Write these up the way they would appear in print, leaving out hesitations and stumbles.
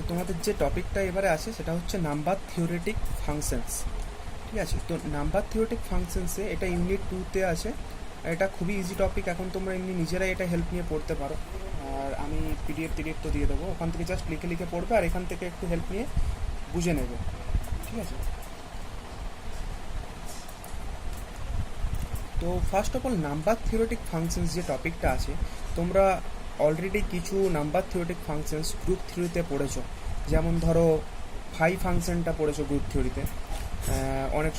তোমাদের যে টপিকটা এবারে আছে সেটা হচ্ছে নাম্বার থিওরেটিক ফাংশনস। ঠিক আছে, তো নাম্বার থিওরেটিক ফাংশনসে এটা ইউনিট 2-তে আছে। এটা খুবই ইজি টপিক, এখন তোমরা এমনি নিজেরাই এটা হেল্প নিয়ে পড়তে পারো। আর আমি পিডিএফ তো দিয়ে দেবো, ওখান থেকে জাস্ট লিখে লিখে পড়বে আর এখান থেকে একটু হেল্প নিয়ে বুঝে নেবে। ঠিক আছে, তো first of all number theoretic functions যে টপিকটা আছে, তোমরা অলরেডি কিছু নাম্বার থিওরেটিক ফাংশনস গ্রুপ থিওরিতে পড়েছো। যেমন ধরো ফাই ফাংশনটা পড়েছো গ্রুপ থিওরিতে, অনেক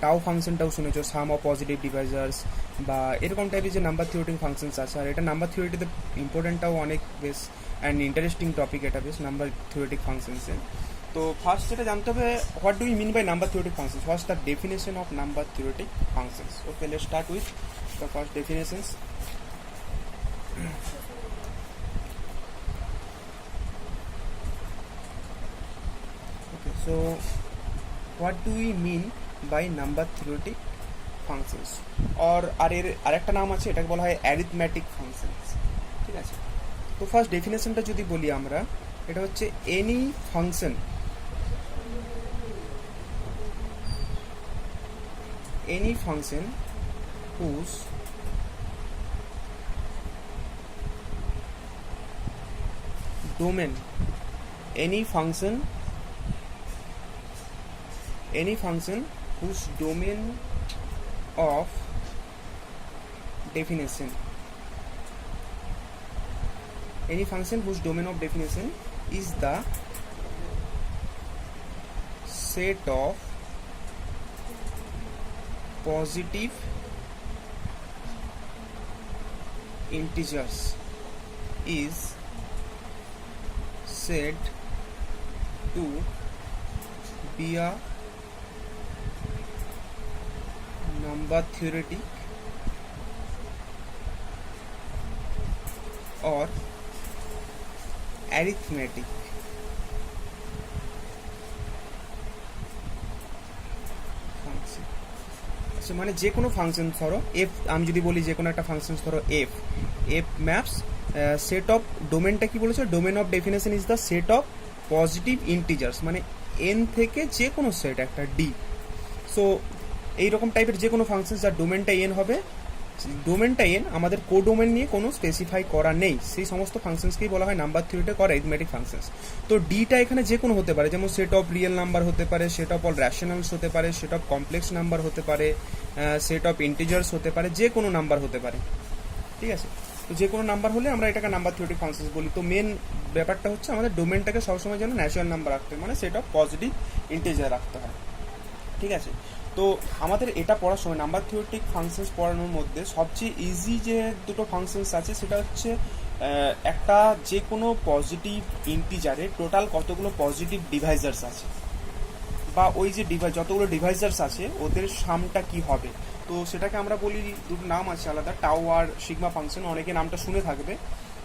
টাও ফাংশনটাও শুনেছো, সাম অফ পজিটিভ ডিভাইজার্স বা এরকম টাইপের যে নাম্বার থিওরেটিক ফাংশনস আছে। আর এটা নাম্বার থিওরিটিতে ইম্পর্টেন্টটাও অনেক বেশ অ্যান্ড ইন্টারেস্টিং টপিক এটা বেশ নাম্বার থিওরেটিক ফাংশনসে। তো ফার্স্ট যেটা জানতে হবে, what do you mean by number theoretic functions, what's the definition of number theoretic functions. Okay, let's start with the first definitions. Okay, so what do we mean by number theoretic functions? or আরেকটা নাম আছে, এটাকে বলা হয় arithmetic functions. ঠিক আছে, তো first ডেফিনেশনটা যদি বলি আমরা, এটা হচ্ছে any function whose domain any function whose domain of definition is the set of positive integers is said to be a number theoretic or arithmetic function. So মানে যে কোনো ফাংশন ধরো এফ, আমি যদি বলি যে কোনো একটা ফাংশন ধরো এফ ম্যাপস সেট অফ, ডোমেনটা কি বলেছে, domain of definition is the set of positive integers, মানে এন থেকে যে কোনো সেট একটা ডি। সো এইরকম টাইপের যে কোনো ফাংশন যার ডোমেনটা এন হবে, ডোমেনটা এন আমাদের কো ডোমেন নিয়ে কোনো স্পেসিফাই করা নেই, সেই সমস্ত ফাংশনসকেই বলা হয় নাম্বার থিওরিটিক অর অ্যারিথমেটিক ফাংশনস। তো ডিটা এখানে যে কোনো হতে পারে, যেমন সেট অফ রিয়েল নাম্বার হতে পারে, সেট অফ অল র্যাশনালস হতে পারে, সেট অফ কমপ্লেক্স নাম্বার হতে পারে, সেট অফ ইন্টিজার্স হতে পারে, যে কোনো নাম্বার হতে পারে। ঠিক আছে, তো যে কোনো নাম্বার হলে আমরা এটাকে নাম্বার থিওরিটিক ফাংশনস বলি। তো মেন ব্যাপারটা হচ্ছে আমাদের ডোমেনটাকে সবসময় যেন ন্যাচারাল নাম্বার রাখতে হয়, মানে সেট অফ পজিটিভ ইন্টিজার রাখতে হয়। ঠিক আছে, তো আমাদের এটা পড়ার সময় নাম্বার থিওরিটিক ফাংশনস পড়ানোর মধ্যে সবচেয়ে ইজি যে দুটো ফাংশনস আছে সেটা হচ্ছে একটা যে কোনো পজিটিভ ইন্টিজারে টোটাল কতগুলো পজিটিভ ডিভাইজার্স আছে, বা ওই যে যতগুলো ডিভাইজার্স আছে ওদের সামটা কি হবে। তো সেটাকে আমরা বলি, দুটো নাম আছে আলাদা, টাও আর সিগমা ফাংশন, অনেকে নামটা শুনে থাকবে।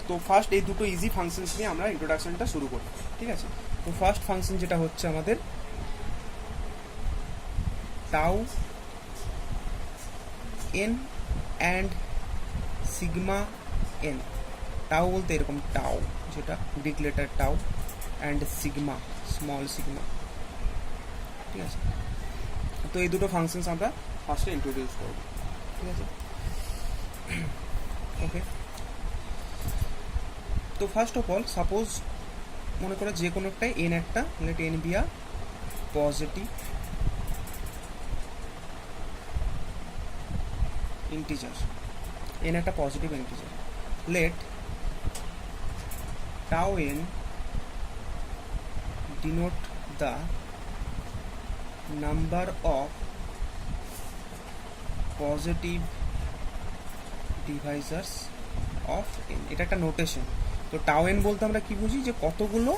তো ফার্স্ট এই দুটো ইজি ফাংশনস নিয়ে আমরা ইন্ট্রোডাকশনটা শুরু করি। ঠিক আছে, তো ফার্স্ট ফাংশন যেটা হচ্ছে আমাদের tau N and sigma N. Tau বলতে এরকম টাউ, যেটা Greek letter tau, and sigma small sigma. ঠিক আছে, তো এই দুটো ফাংশনস আমরা ফার্স্টে ইন্ট্রোডিউস করব। ঠিক আছে, ওকে। তো ফার্স্ট অফ অল সাপোজ মনে করো যে কোনো একটা এন, একটা let n be a positive integer, n একটা positive integer, let tau n denote the number of positive divisors of n. এটা একটা নোটেশন। তো টাও এন বলতে আমরা কি বুঝি, যে কতগুলো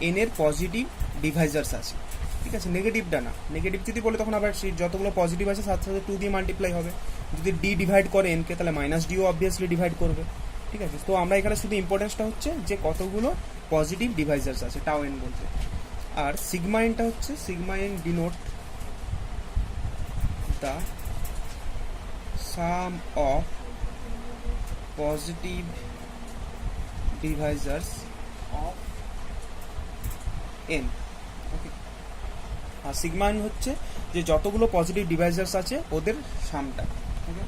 এন এর পজিটিভ ডিভাইজার্স আছে। ঠিক আছে, নেগেটিভটা না, নেগেটিভ যদি বলে তখন আবার সেই যতগুলো পজিটিভ আছে সাথে সাথে 2 দিয়ে মাল্টিপ্লাই হবে। যদি ডি ডিভাইড করে এনকে তাহলে মাইনাস ডিও অবভিয়াসলি ডিভাইড করবে। ঠিক আছে, তো আমরা এখানে শুধু ইম্পর্টেন্সটা হচ্ছে যে কতগুলো পজিটিভ ডিভাইজার্স আছে টাও এন বলতে। আর সিগমা এনটা হচ্ছে, sigma n denote the sum of positive divisors of n. Okay, আর সিগমা এন হচ্ছে যে যতগুলো পজিটিভ ডিভাইজার্স আছে ওদের সামটা। ওকে,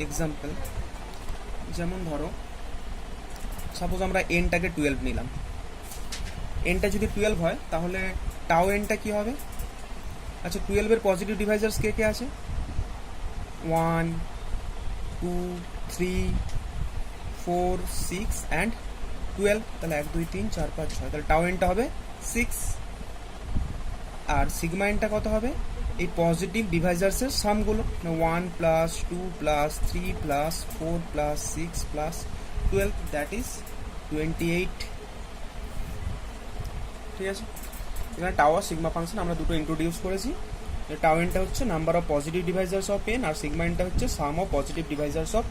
এক্সাম্পল যেমন ধরো সাপোজ আমরা এনটাকে 12 নিলাম, এনটা যদি 12 হয় তাহলে টাও এনটা কি হবে? আচ্ছা 12 এর পজিটিভ ডিভাইজার্স কে কে আছে? 1 2 3 4 6 অ্যান্ড 12, তাহলে 1 2 3 4 5 6, তাহলে টাও এনটা হবে 6। আর সিগমা এনটা কত হবে? এই পজিটিভ ডিভাইজার্সের সামগুলো, 1 plus 2 plus 3 plus 4 plus 6 plus 12, that is 28। ঠিক আছে, এখানে টাও আর সিগমা ফাংশন আমরা দুটো ইন্ট্রোডিউস করেছি। টাও এনটা হচ্ছে number of positive divisors of n, আর সিগমা এনটা হচ্ছে sum of positive divisors of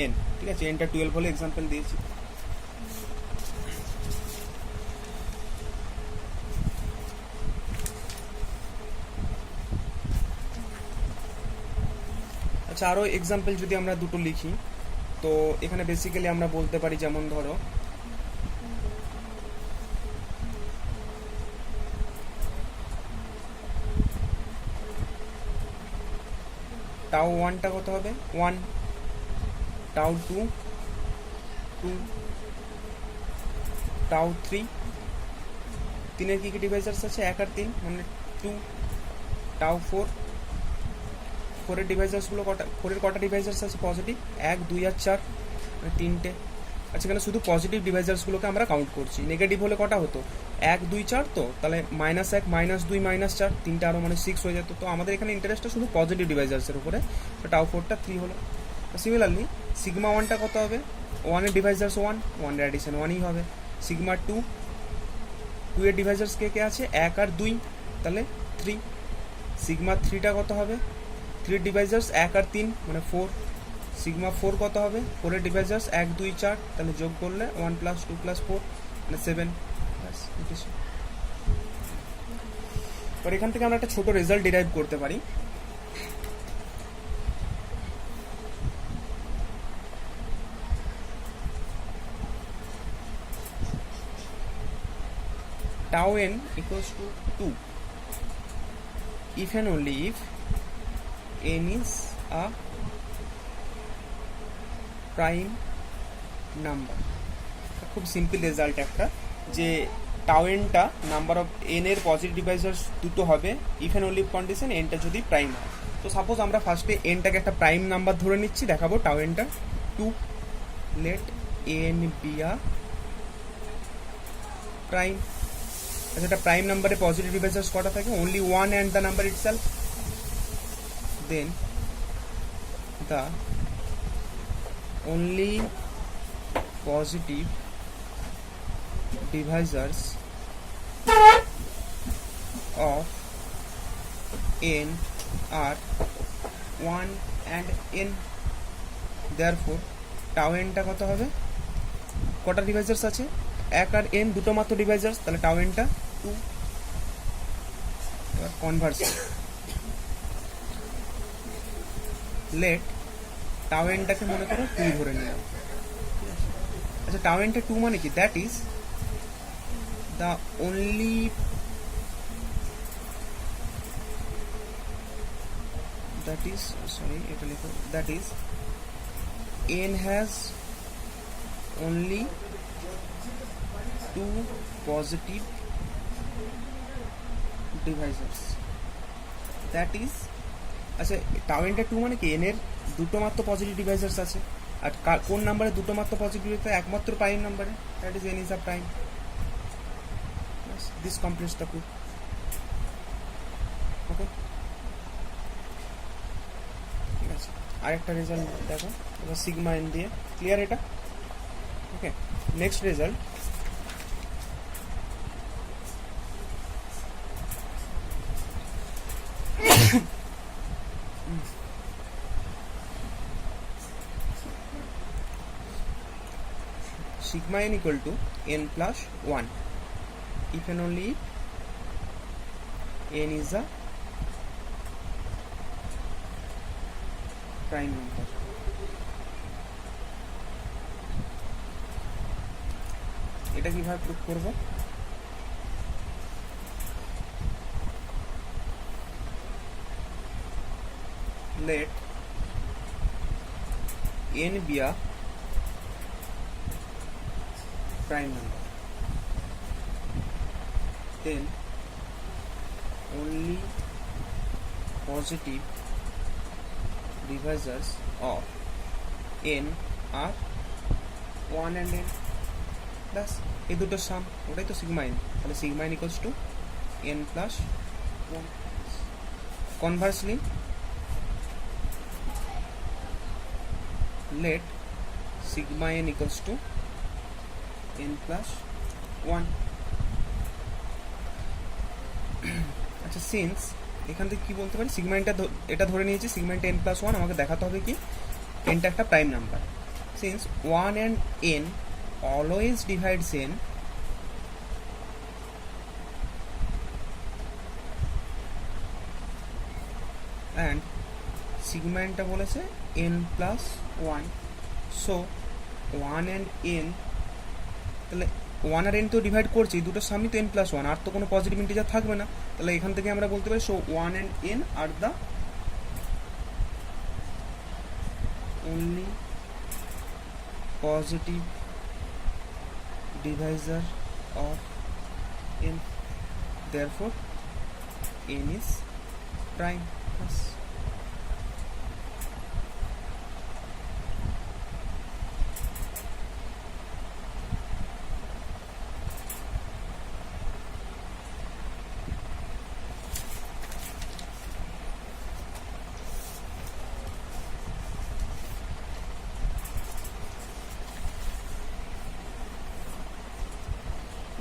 n. ঠিক আছে, এনটা 12 হলে এক্সাম্পল দিয়েছি। আচ্ছা আরও এক্সাম্পল যদি আমরা দুটো লিখি, তো এখানে বেসিক্যালি আমরা বলতে পারি যেমন ধরো টাও ওয়ানটা কত হবে? 1, টাও 2 2, টাও 3, তিনের কী কী ডিভাইজার্স আছে? 1 আর 3 মানে 2, টাও 4, 4 এর ডিভাইজার্সগুলো কটা? 4 এর কটা ডিভাইজার্স আছে পজিটিভ? 1 2 আর 4 মানে 3টে। আচ্ছা এখানে শুধু পজিটিভ ডিভাইজার্সগুলোকে আমরা কাউন্ট করছি, নেগেটিভ হলে কটা হতো? 1 2 4, তো তাহলে -1 -2 -4, তিনটে আরও মানে 6 হয়ে যেত। তো আমাদের এখানে ইন্টারেস্টটা শুধু পজিটিভ ডিভাইজার্সের উপরে, তো টাও 4টা 3 হলো। সিমিলারলি সিগমা 1টা কত হবে? 1 এর ডিভাইজার্স 1, 1 এর অ্যাডিশন 1ই হবে। সিগমা 2, 2 এর ডিভাইজার্স কে কে আছে? 1 আর 2, তাহলে 3। সিগমা 3টা কত হবে? 3 ডিভাইজার্স 1 আর 3 মানে 4। সিগমা 4 কত হবে? 4 এর ডিভাইজার্স 1 2 4, তাহলে যোগ করলে 1 + 2 + 4 মানে 7। এবার এখান থেকে আমরা একটা ছোট রেজাল্ট ডিরাইভ করতে পারি। tau n equals to 2 if and only if n is a prime number। খুব সিম্পল রেজাল্ট একটা, যে টাও এনটা নাম্বার অফ এন এর পজিটিভ ডিভাইজার্স দুটো হবে ইফ অ্যান্ড ওনলি কন্ডিশন এনটা যদি প্রাইম হয়। তো সাপোজ আমরা ফার্স্টে এনটাকে একটা প্রাইম নাম্বার ধরে নিচ্ছি, দেখাবো টাও এনটা 2, let n be a prime. আচ্ছা এটা প্রাইম নাম্বারে পজিটিভ ডিভাইজার্স কটা থাকে? Only 1 and the number itself. Then the only positive divisors of n are 1 and n, therefore tau n টা কত হবে? কটা ডিভাইজার্স আছে? 1 আর n দুটো মাত্র ডিভাইজার্স, তাহলে tau n টা 2। এবার কনভার্সন, লেট টাও এনটাকে মনে করো 2 ধরে নিলাম। আচ্ছা টাও এনটা 2 মানে কি? দ্যাট ইজ দ্য অনলি এটা লিখো, that is n has only 2 positive divisors, that is. আচ্ছা টাও এনটা 2 মানে কি? এন এর দুটো মাত্র পজিটিভ ডিভাইজার্স আছে, আর কোন নাম্বারে দুটো মাত্র পজিটিভ ডিভাইজার? একমাত্র প্রাইম নাম্বারে, that is n is a prime. This completes the proof. Okay, ঠিক আছে, আরেকটা রেজাল্ট দেখো এবার সিগমা এন দিয়ে। ক্লিয়ার এটা? Okay, next result sigma n equal to n plus 1 if and only if n is a prime number। এটা কিভাবে prove করব? let n be a prime number, then only positive divisors of n are 1 and n. ব্যাস এই দুটো সাম, ওটাই তো sigma n। তাহলে sigma n equals to n plus 1। Conversely let sigma n equals to n plus 1। আচ্ছা since এখান থেকে কি বলতে পারি, সিগমা এটা ধরে নিয়েছি সিগমা n প্লাস 1, আমাকে দেখাতে হবে কি nটা একটা prime number. Since 1 and n always divides n, and sigma nটা বলেছে n plus 1, so 1 and n, তাহলে 1 আর n তো ডিভাইড করছে, এই দুটো সামই তো n প্লাস 1, আর তো কোনো পজিটিভ ইন্টিজার থাকবে না। তাহলে এখান থেকে আমরা বলতে পারি so 1 and n are the only positive divisor of n, therefore n is prime।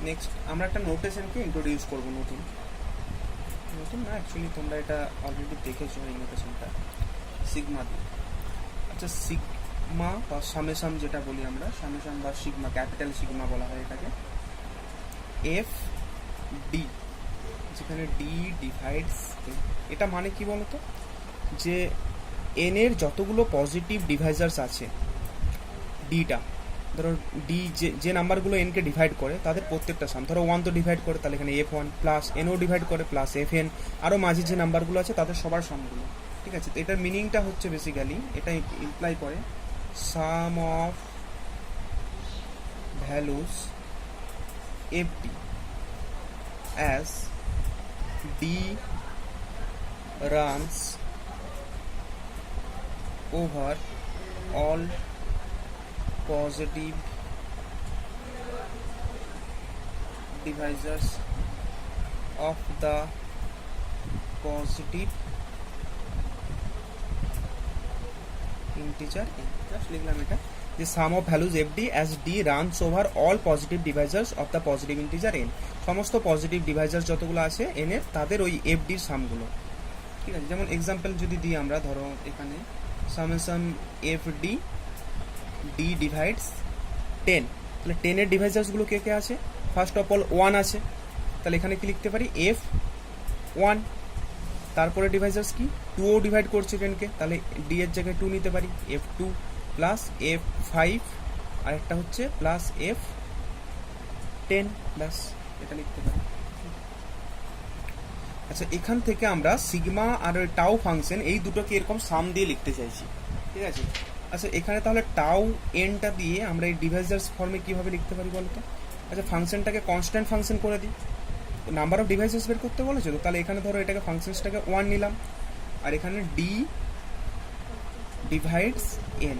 Next আমরা একটা নোটেশনকে ইন্ট্রোডিউস করব, নতুন না অ্যাকচুয়ালি তোমরা এটা অলরেডি দেখেছো এই নোটেশনটা সিগমা দিয়ে। আচ্ছা সিগমা বা সামেশাম যেটা বলি আমরা, সামেশাম বা সিগমা, ক্যাপিটাল সিগমা বলা হয় এটাকে, এফ ডি, যেখানে ডি ডিভাইডস, এটা মানে কি বলতো, যে এন এর যতগুলো পজিটিভ ডিভাইজার্স আছে ডিটা, ধরো ডি যে নাম্বারগুলো এনকে ডিভাইড করে তাদের প্রত্যেকটা সাম, ধরো 1 তো ডিভাইড করে, তাহলে এখানে F1 প্লাস এনও ডিভাইড করে প্লাস FN, আরও মাঝে যে নাম্বারগুলো আছে তাদের সবার সামগুলো। ঠিক আছে, তো এটার মিনিংটা হচ্ছে বেসিক্যালি এটা ইমপ্লাই করে sum of values FD as d runs over all positive divisors of the positive integer n। just লিখলাম এটা যে sum of values fd as d runs over all positive divisors of the positive integer n, সমস্ত positive Deviser যতগুলো আছে n এর তাদের ওই fd এর সামগুলো। ঠিক আছে, যেমন এক্সাম্পল যদি দিই আমরা, ধরো এখানে সামেশন fd d ডিভাইডস 10, তাহলে 10 এর ডিভাইজার্সগুলো কে কে আছে, ফার্স্ট অফ অল 1 আছে, তাহলে এখানে কি লিখতে পারি f1, তারপরে ডিভাইজার্স কি 2ও ডিভাইড করছে 10 কে, তাহলে d এর জায়গায় 2 নিতে পারি, f2 প্লাস f5 আর একটা হচ্ছে প্লাস f10, ব্যাস এটা লিখতে পারি। আচ্ছা এখান থেকে আমরা সিগমা আর টাউ ফাংশন এই দুটোকে এরকম সাম দিয়ে লিখতে চাইছি। ঠিক আছে, আচ্ছা এখানে তাহলে টাউ এনটা দিয়ে আমরা এই ডিভাইজার্স ফর্মে কীভাবে লিখতে পারি বলো তো? আচ্ছা ফাংশনটাকে কনস্ট্যান্ট ফাংশন করে দিই, নাম্বার অফ ডিভাইসেস বের করতে বলেছে তো, তাহলে এখানে ধরো এটাকে ফাংশনসটাকে 1 নিলাম, আর এখানে ডি ডিভাইডস এন।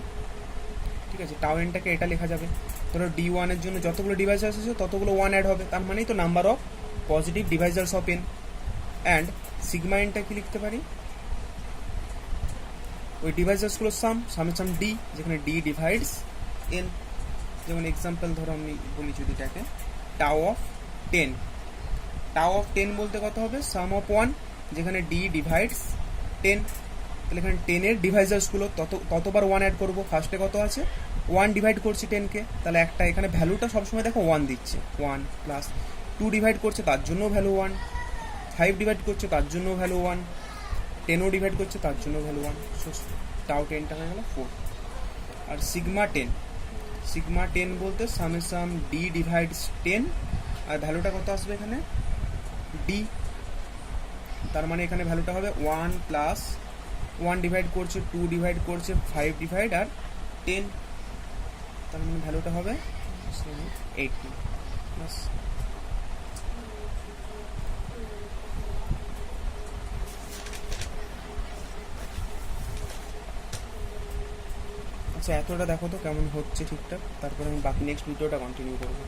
ঠিক আছে, টাউ এনটাকে এটা লেখা যাবে, ধরো D1 এর জন্য যতগুলো ডিভাইজার্স আছে ততগুলো 1 অ্যাড হবে, তার মানেই তো number of positive divisors of n. And sigma এনটা কি লিখতে পারি, ওই ডিভাইজার্সগুলোর সামেশন ডি, যেখানে ডি ডিভাইডস এন। যেমন এক্সাম্পল ধরো আমি বলি যদি এটাকে টাউ অফ 10, টাউ অফ 10 বলতে কত হবে, সাম অফ 1, যেখানে ডি ডিভাইডস 10, তাহলে এখানে 10 এর ডিভাইজার্সগুলো ততবার 1 অ্যাড করবো, ফার্স্টে কত আছে 1 ডিভাইড করছি 10কে, তাহলে একটা এখানে ভ্যালুটা সবসময় দেখো 1 দিচ্ছে, 1 প্লাস 2 ডিভাইড করছে তার জন্য ভ্যালু 1, 5 ডিভাইড করছে তার জন্য ভ্যালু 1, 10ও ডিভাইড করছে তার জন্য ভ্যালু 1, সো টাউ 10টা হয়ে গেল 4। আর সিগমা 10, সিগমা 10 বলতে সামেশন ডি ডিভাইডস 10, আর ভ্যালুটা কত আসবে এখানে ডি, তার মানে এখানে ভ্যালুটা হবে 1 প্লাস 1 ডিভাইড করছে 2 ডিভাইড করছে 5 ডিভাইড আর 10, তার মানে ভ্যালুটা হবে 80 বাস। আচ্ছা এতটা দেখো তো কেমন হচ্ছে ঠিকঠাক, তারপরে আমি বাকি নেক্সট ভিডিওটা কন্টিনিউ করবো।